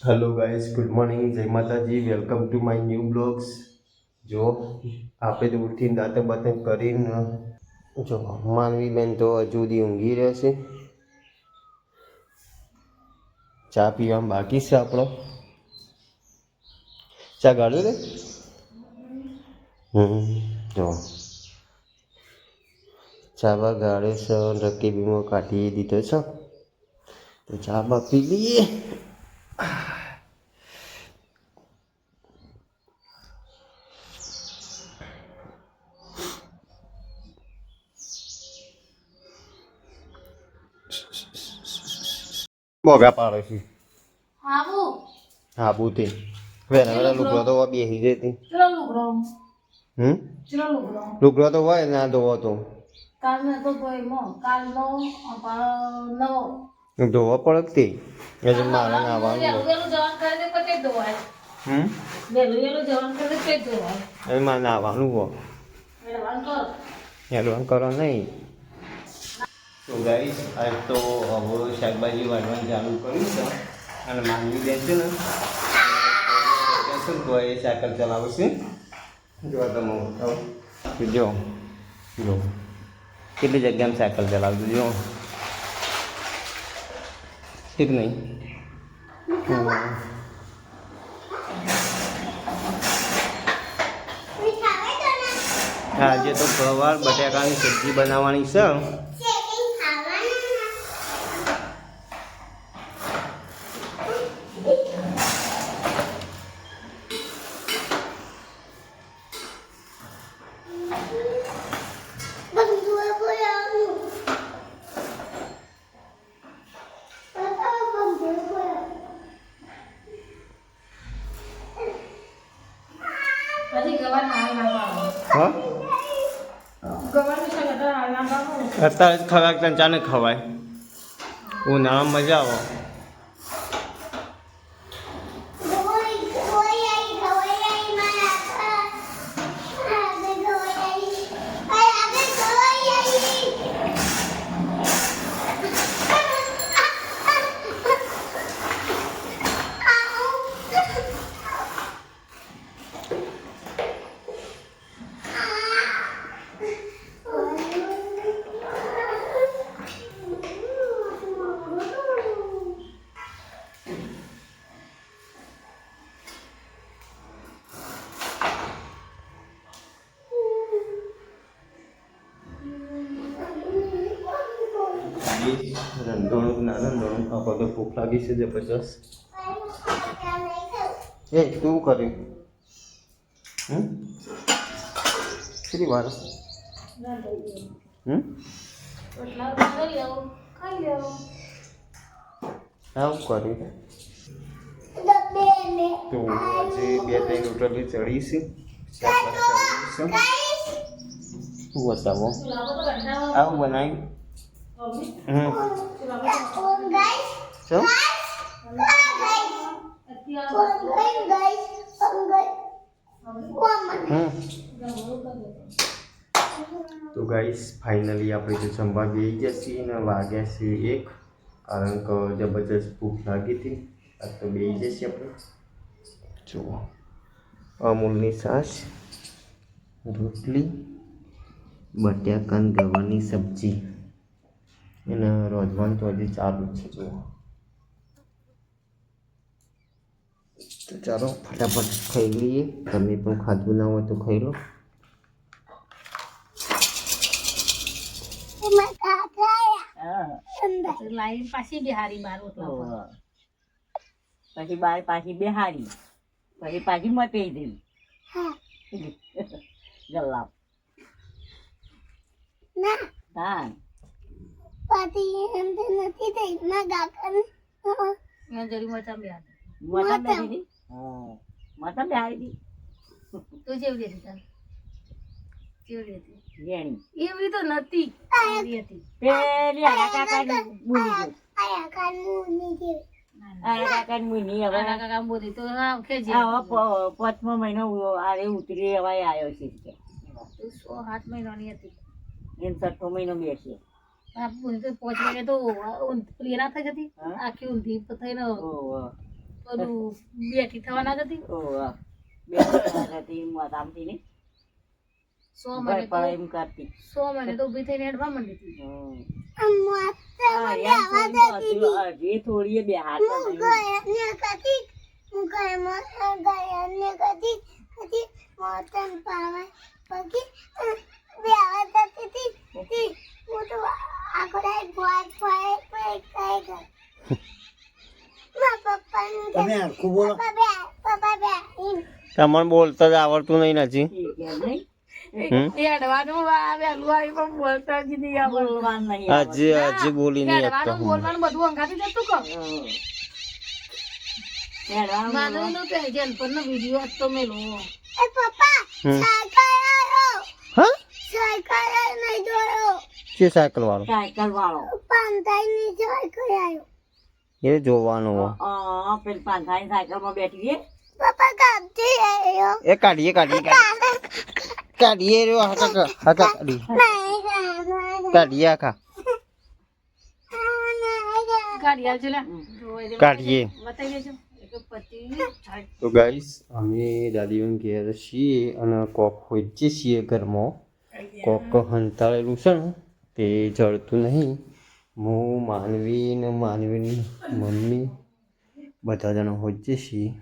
Hello guys, good morning, જય માતાજી, welcome to my new blogs. જો આપણે તો ઉઠીને દાંતણ બાતણ કરીને જો માનવી બેન તો હજુ સુધી ઊંઘી રહેશે. ચા પીવામાં બાકી છે આપણો. ચા ગાળ્યો રે. જો ચાવા ગાળે છે, રકેબીમાં કાઢી દીધો છે. તો ચા બા પી લઈએ. મોગા પાડે છે હા બુતી વેલા વેલા લુગડો તો બેસી જતી. લુગડો તો હોય ના ધોવો તો ધોવા પડતી એટલે મારે નાવાનું મારે નાવાનું હો એડવાન્સ કરો નહીં. તો ગાઈસ આજ તો હવે શાકભાજી વાળવાનું ચાલુ કર્યું છે અને માનવી બેન છે ને શું તો એ સાયકલ ચલાવશે. જો તમે જો જો કેટલી જગ્યામાં સાયકલ ચલાવતું જો ઠીક નહીં. આજે તો ગવાર બટાકાની સબ્જી બનાવવાની છે. અત્યારે જ ખવાય તને ચાને ખવાય ઉનાળામાં મજા આવે. રંધોણું ના રંધોણું આપણે તો ભૂખ લાગી છે જબરજસ્ત. એ તું કર્યું કેટલી વાર આવું કર્યું. તો આજે 2-3 રોટલી ચડી છે. શું બતાવો આવું બનાવ્યું. તો ગાઈસ ફાઇનલી આપણે તો જમવા બેસી ગયા છીએ ને વાગ્યા છે 1 કારણ કે જબરજસ્ત ભૂખ લાગી હતી. આજ તો બેસી જશે આપણે. જુઓ અમૂલની છાશ, રોટલી, બટાકાની ગવાની સબ્જી એને રોજવાનું તો હજી ચાલુ જ છે. જુઓ તો ચાલો ફટાફટ ખાઈ લઈએ. તમે પણ ખાધું ના હોય તો ખાઈ લો. પાછી બિહારી બાર પછી બાર પાછી બિહારી પછી પાછી મતી દીધી ગલાબ ના પાછી નથી થઈ ના ગાકન જરી મચા બેહારી મચા બેહારી તો જેવી હતી કેવી હતી એવી તો નથી એવી હતી પેલી આયા કાકા બોલી ગયો આયા કાકા મુની હવે કાકા બોલી તો ખેજે પાંચમો મહિનો આરે ઉતરી હવે આવ્યો છે કે 7 મહિનાની હતી એમ 6 મહિનો બેસી આ પૂરી તો 5 મહિને તો પ્લેરા થઈ જતી આખી ઊંધી થઈને તો બધું બેઠી થવા ના જતી ઓવા બેટી મોત આમતી ને 100 મહિને તો પણ એમ કરતી 100 મહિને તો ઊભી થઈને હેડવા માંડી હતી હજી થોડી બે હાથ તમને બોલતા જ આવડતું નહીં નથી હેડવાનું વહેલું આવી પણ બોલતા જ નહીં આવડતું. બોલવાનું નહીં આજે આજે બોલી નહીં શકતો હેડવાનું બોલવાનું બધું અંગાથી જતું કહો માધવીનો તો જેલપરનો વિડીયો હતો મેલો હા છે સાયકલ વાળો સાયકલ વાળો એ જોવાનું હો. પેલી પાંથાની સાયકલ માં બેઠી છે એ કાઢીએ રહ્યો હાકા કાઢીએ આખા ગાડી આવજો લે કાઢીએ બતાવી દેજો એક પતિ તો ગાઈસ અમે દાદીઓને ઘેર છીએ અને કોક હોય છીએ ઘરમાં કોક હંતાળેલું છે ને તે જળતું નહીં હું માનવી ને માનવીની મમ્મી બધા જણા હોય છીએ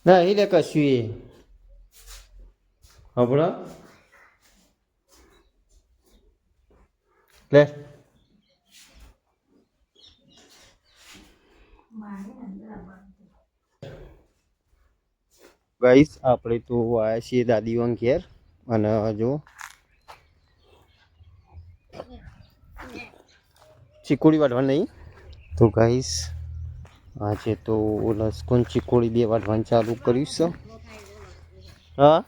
ના એ લે કશું એ હમણાં લે ગાઈસ આપણે તો આવ્યા છીએ દાદીઓને ઘેર અને જો ચીકુડી વાટવા નહીં તો ગાઈસ આજે તો લસકોન ચીકોડી બે વાટવાનું ચાલુ કર્યું છે હા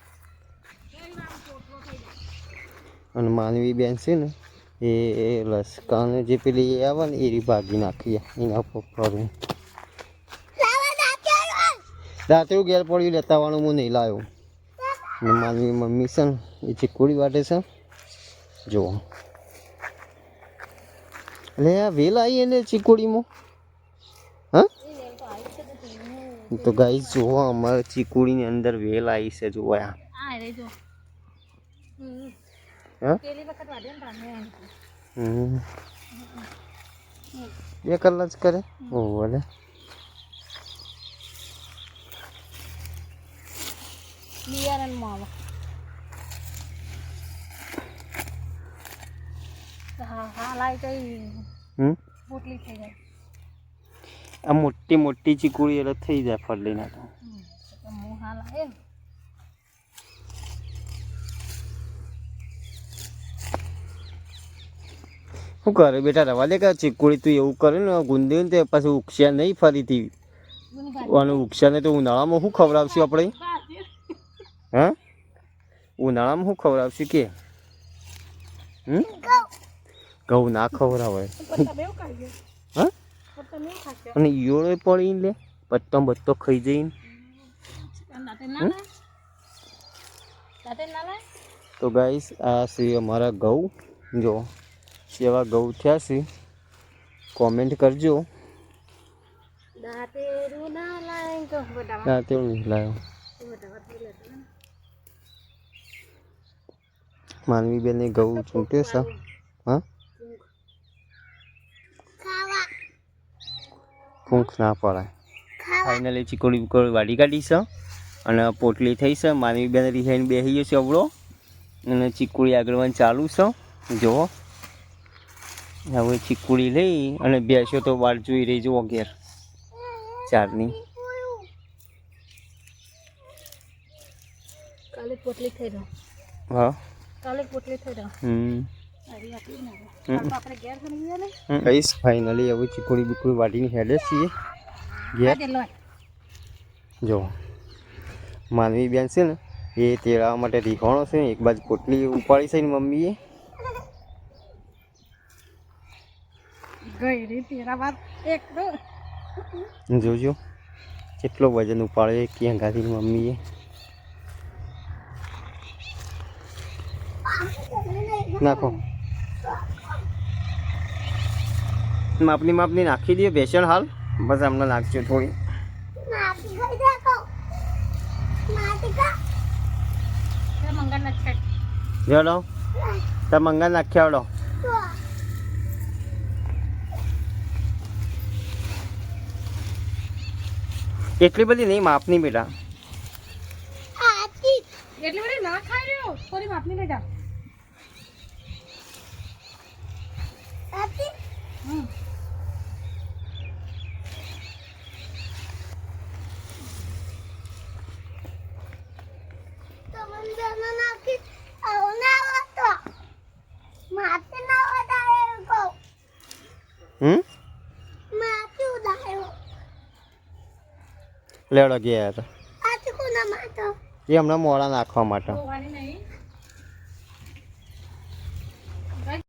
અને માનવી બેન છે ને એ લસકાને જે પેલી આવે ને એ ભાગી નાખી એના ઉપર ફરું રાત્રે ઘેર પડ્યું લેતા આવવાનું હું નહીં લાવ્યો અને માનવી મમ્મી છે ને એ ચીકોડી વાટે છે જુઓ એટલે આ વેલ આવી એને ચીકોડીમાં હા તો ગાઈસ જુઓ અમારે ચીકુડીની અંદર વેલ આવી છે જુઓ આ આ રે જો હા પેલી વખત વાડે ને તમે બે કલાક જ કરે ઓ ભલે બિયારણ માં હા હા લાઈ કઈ પોટલી થઈ જાય આ મોટી મોટી ચીકુડી એટલે થઈ જાય ફરલીના તો હું હા લાય શું કરે બેટા રવા દે કે ચીકુડી તું એવું કરે ને ગુંદી ને તે પછી ઉક્ષા નહીં ફરીથી અને ઉક્ષાને તો ઉનાળામાં શું ખવડાવશું આપણે હા ઉનાળામાં શું ખવડાવશું કે ઘઉં ના ખવડાવે હા અને ઈયોળો પડીને લે પત્તો બત્તો ખાઈ જઈને તો ગાઈસ આ છે અમારા ઘઉં જો કેવા ઘઉં થયા છે કોમેન્ટ કરજો દાંતેરું નહીં લાવ્યો માનવી બેને ઘઉં ચૂંટ્યો છે હા ફૂંક ના પડાય ફાઇનલી ચીકોડી બીકોડી વાડી કાઢી છે અને પોટલી થઈ છે માનવી બેન રિહાઈને બેસી ગયો છે અવળો અને ચીકુડી આગળવાનું ચાલુ છે જુઓ હવે ચીકુડી લઈ અને બેસ્યો તો વાટ જોઈ રહી જુઓ ઘેર ચારની કાલે પોટલી થઈ રહ્યો હા કાલે પોટલી થઈ રહ્યો આપણે ઘેર કરી ગયા ને કઈશ ફાઇનલી હવે ચીકોડી બીકોડી વાટીની હેડે છીએ ઘેર જો માનવી બેન છે ને એ તેડાવવા માટે રીખવાનો છે એક બાજુ પોટલી ઉપાડી છે ને મમ્મીએ જોજો કેટલો વજન ઉપાડ્યો ક્યાં ગાધી મમ્મીએ નાખો માપની નાખી દઈએ બેસણ હાલ બસ હમણાં નાખજો થોડી મંગળ નથી જોડો તમે મંગા નાખ્યા આવડો એટલી બધી નહીં માપની બેટા એટલી બધી ના ખાઈ રહ્યો થોડી માપની બેટા લેવડો ગયા હતા એ હમણાં મોડા નાખવા માટે ગોવાની